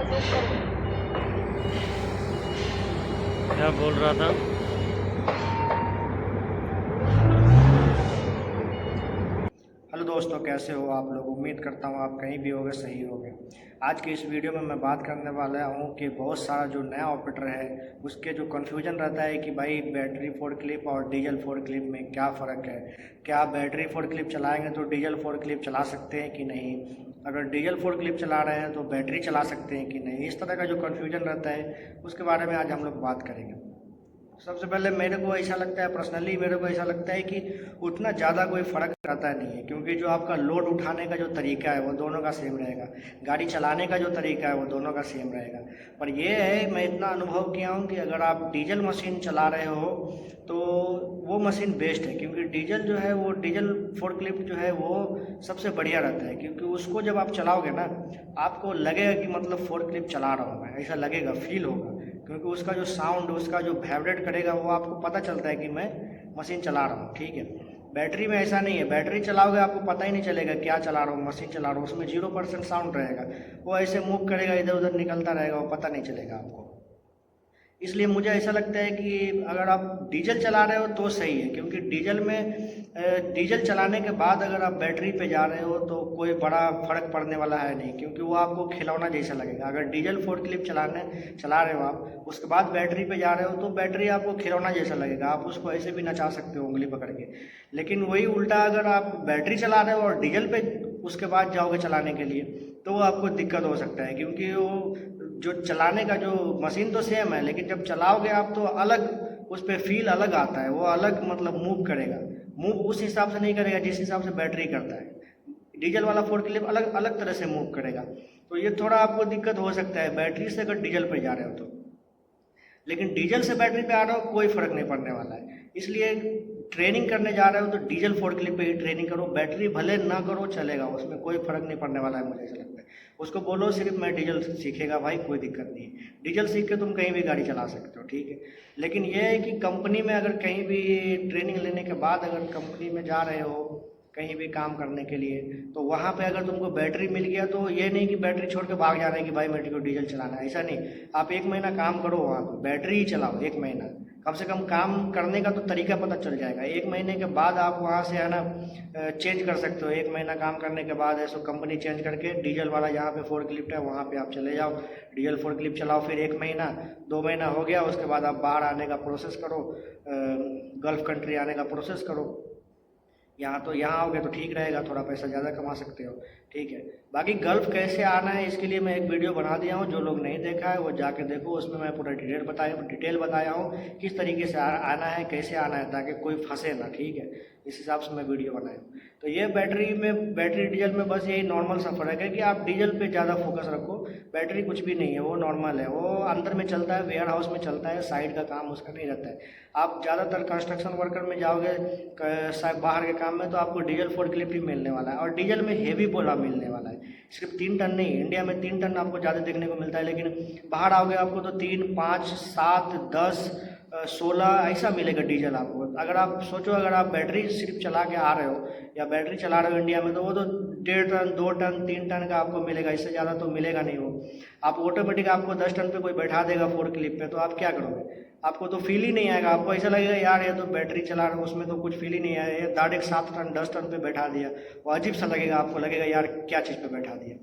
क्या बोल रहा था? हेलो दोस्तों, कैसे हो आप लोग। उम्मीद करता हूँ आप कहीं भी होगे सही होगे। आज की इस वीडियो में मैं बात करने वाला हूँ कि बहुत सारा जो नया ऑपरेटर है उसके जो कन्फ्यूजन रहता है कि भाई बैटरी फोर्कलिफ्ट और डीजल फोर्कलिफ्ट में क्या फ़र्क है। क्या बैटरी फोर्कलिफ्ट चलाएंगे तो डीजल फोर्कलिफ्ट चला सकते हैं कि नहीं, अगर डीजल फोर्कलिफ्ट चला रहे हैं तो बैटरी चला सकते हैं कि नहीं। इस तरह का जो कन्फ्यूजन रहता है उसके बारे में आज हम लोग बात करेंगे। सबसे पहले मेरे को ऐसा लगता है, पर्सनली मेरे को ऐसा लगता है कि उतना ज़्यादा कोई फ़र्क रहता नहीं है, क्योंकि जो आपका लोड उठाने का जो तरीका है वो दोनों का सेम रहेगा, गाड़ी चलाने का जो तरीका है वो दोनों का सेम रहेगा। पर ये है, मैं इतना अनुभव किया हूँ कि अगर आप डीजल मशीन चला रहे हो तो वो मशीन बेस्ट है, क्योंकि डीजल जो है वो डीजल फोर्कलिफ्ट जो है वो सबसे बढ़िया रहता है। क्योंकि उसको जब आप चलाओगे ना, आपको लगेगा कि मतलब फोर्कलिफ्ट चला रहा हूँ मैं, ऐसा लगेगा, फील होगा। क्योंकि उसका जो साउंड, उसका जो वाइब्रेट करेगा वो आपको पता चलता है कि मैं मशीन चला रहा हूँ, ठीक है। बैटरी में ऐसा नहीं है, बैटरी चलाओगे आपको पता ही नहीं चलेगा क्या चला रहा हूँ, मशीन चला रहा हूँ। उसमें 0% साउंड रहेगा, वो ऐसे मूव करेगा, इधर उधर निकलता रहेगा, वो पता नहीं चलेगा आपको। इसलिए मुझे ऐसा लगता है कि अगर आप डीजल चला रहे हो तो सही है, क्योंकि डीजल में डीजल चलाने के बाद अगर आप बैटरी पे जा रहे हो तो कोई बड़ा फर्क पड़ने वाला है नहीं, क्योंकि वो आपको खिलौना जैसा लगेगा। अगर डीजल फोर्कलिफ्ट चला रहे हो आप, उसके बाद बैटरी पे जा रहे हो तो बैटरी आपको खिलौना जैसा लगेगा, आप उसको ऐसे भी नचा सकते हो उंगली पकड़ के। लेकिन वही उल्टा, अगर आप बैटरी चला रहे हो और डीजल पे उसके बाद जाओगे चलाने के लिए तो वो आपको दिक्कत हो सकता है, क्योंकि वो जो चलाने का जो मशीन तो सेम है, लेकिन जब चलाओगे आप तो अलग उस पर फील अलग आता है, वो अलग मतलब मूव करेगा। मूव उस हिसाब से नहीं करेगा जिस हिसाब से बैटरी करता है। डीजल वाला फोर्कलिफ्ट अलग अलग तरह से मूव करेगा, तो ये थोड़ा आपको दिक्कत हो सकता है बैटरी से अगर डीजल पर जा रहे हो तो। लेकिन डीजल से बैटरी पे आ रहा हो कोई फ़र्क नहीं पड़ने वाला है। इसलिए ट्रेनिंग करने जा रहे हो तो डीजल फोर्कलिफ्ट पे ही ट्रेनिंग करो, बैटरी भले ना करो चलेगा, उसमें कोई फ़र्क नहीं पड़ने वाला है, मुझे ऐसा लगता है। उसको बोलो सिर्फ मैं डीजल सीखेगा भाई, कोई दिक्कत नहीं है, डीजल सीख के तुम कहीं भी गाड़ी चला सकते हो, ठीक है। लेकिन ये है कि कंपनी में अगर कहीं भी ट्रेनिंग लेने के बाद अगर कंपनी में जा रहे हो कहीं भी काम करने के लिए, तो वहाँ पे अगर तुमको बैटरी मिल गया तो ये नहीं कि बैटरी छोड़ के भाग जाना है कि भाई मेरे को डीजल चलाना है, ऐसा नहीं। आप 1 महीना काम करो वहाँ पे, बैटरी ही चलाओ 1 महीना, कम से कम काम करने का तो तरीका पता चल जाएगा। 1 महीने के बाद आप वहाँ से है ना चेंज कर सकते हो। 1 महीना काम करने के बाद ऐसो कंपनी चेंज करके डीजल वाला जहाँ पे फोर्कलिफ्ट है वहाँ पे आप चले जाओ, डीजल फोर्कलिफ्ट चलाओ। फिर 1 महीना 2 महीना हो गया, उसके बाद आप बाहर आने का प्रोसेस करो, गल्फ़ कंट्री आने का प्रोसेस करो। यहाँ तो यहाँ आओगे तो ठीक रहेगा, थोड़ा पैसा ज़्यादा कमा सकते हो, ठीक है। बाकी गल्फ़ कैसे आना है इसके लिए मैं एक वीडियो बना दिया हूँ, जो लोग नहीं देखा है वो जाके देखो, उसमें मैं पूरा डिटेल बताया हूँ किस तरीके से आना है, कैसे आना है, ताकि कोई फंसे ना, ठीक है। इस हिसाब से मैं वीडियो बनाया हूँ। तो ये बैटरी डीजल में बस यही नॉर्मल सा फ़र्क है कि आप डीजल पे ज़्यादा फोकस रखो, बैटरी कुछ भी नहीं है, वो नॉर्मल है, वो अंदर में चलता है, वेयर हाउस में चलता है, साइड का काम उसका नहीं रहता है। आप ज़्यादातर कंस्ट्रक्शन वर्कर में जाओगे बाहर के काम में तो आपको डीजल फोर्कलिफ्ट ही मिलने वाला है, और डीजल में हेवी बोला मिलने वाला है, सिर्फ 3 टन नहीं। इंडिया में 3 टन आपको ज़्यादा देखने को मिलता है, लेकिन बाहर आओगे आपको तो 3, 5, 7, 10, 16 ऐसा मिलेगा डीजल आपको। अगर आप सोचो, अगर आप बैटरी सिर्फ चला के आ रहे हो या बैटरी चला रहे हो इंडिया में, तो वो तो 1.5 टन, 2 टन, 3 टन का आपको मिलेगा, इससे ज़्यादा तो मिलेगा नहीं वो। आप ऑटोमेटिक आपको 10 टन पे कोई बैठा देगा फोर्कलिफ्ट पे, तो आप क्या करोगे? आपको तो फील ही नहीं आएगा, आपको ऐसा लगेगा यार ये तो बैटरी चला रहा है, उसमें तो कुछ फील ही नहीं आया, ये डायरेक्ट 7 टन 10 टन पे बैठा दिया, वो अजीब सा लगेगा, आपको लगेगा यार क्या चीज़ पे बैठा दिया।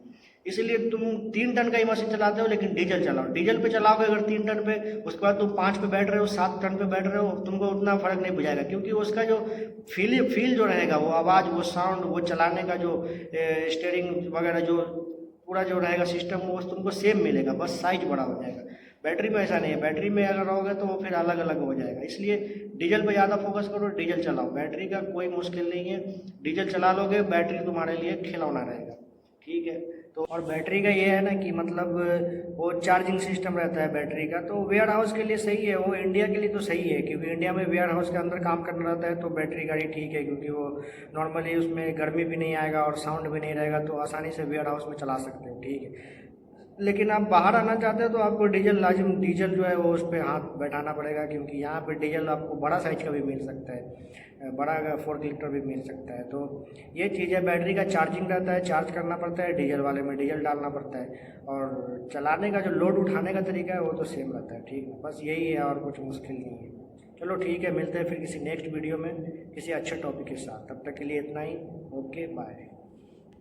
इसीलिए तुम 3 टन का ही मशीन चलाते हो, लेकिन डीजल चलाओ। डीजल पे चलाओगे अगर 3 टन पे, उसके बाद तुम 5 पे बैठ रहे हो, 7 टन पे बैठ रहे हो, तुमको उतना फर्क नहीं बुझाएगा, क्योंकि उसका जो फील जो रहेगा, वो आवाज़, वो साउंड, वो चलाने का जो स्टेयरिंग वगैरह जो पूरा जो रहेगा सिस्टम, वो तुमको सेम मिलेगा, बस साइज बड़ा हो जाएगा। बैटरी में ऐसा नहीं है, बैटरी में अगर रहोगे तो फिर अलग अलग हो जाएगा। इसलिए डीजल पे ज़्यादा फोकस करो, डीजल चलाओ, बैटरी का कोई मुश्किल नहीं है। डीजल चला लोगे, बैटरी तुम्हारे लिए खिलौना रहेगा, ठीक है। तो और बैटरी का ये है ना कि मतलब वो चार्जिंग सिस्टम रहता है बैटरी का, तो वेयर हाउस के लिए सही है, वो इंडिया के लिए तो सही है, क्योंकि इंडिया में वेयर हाउस के अंदर काम करना रहता है तो बैटरी गाड़ी ठीक है, क्योंकि वो नॉर्मली उसमें गर्मी भी नहीं आएगा और साउंड भी नहीं रहेगा, तो आसानी से वेयर हाउस में चला सकते हो, ठीक है। लेकिन आप बाहर आना चाहते हैं तो आपको डीजल जो है वो उस पर हाथ बैठाना पड़ेगा, क्योंकि यहाँ पे डीजल आपको बड़ा साइज का भी मिल सकता है, बड़ा 4 लीटर भी मिल सकता है। तो ये चीज़ है, बैटरी का चार्जिंग रहता है, चार्ज करना पड़ता है, डीजल वाले में डीजल डालना पड़ता है, और चलाने का जो लोड उठाने का तरीका है वो तो सेम रहता है। ठीक है, बस यही है और कुछ मुश्किल नहीं है। चलो ठीक है, मिलते हैं फिर किसी नेक्स्ट वीडियो में किसी अच्छे टॉपिक के साथ। तब तक के लिए इतना ही। Okay bye.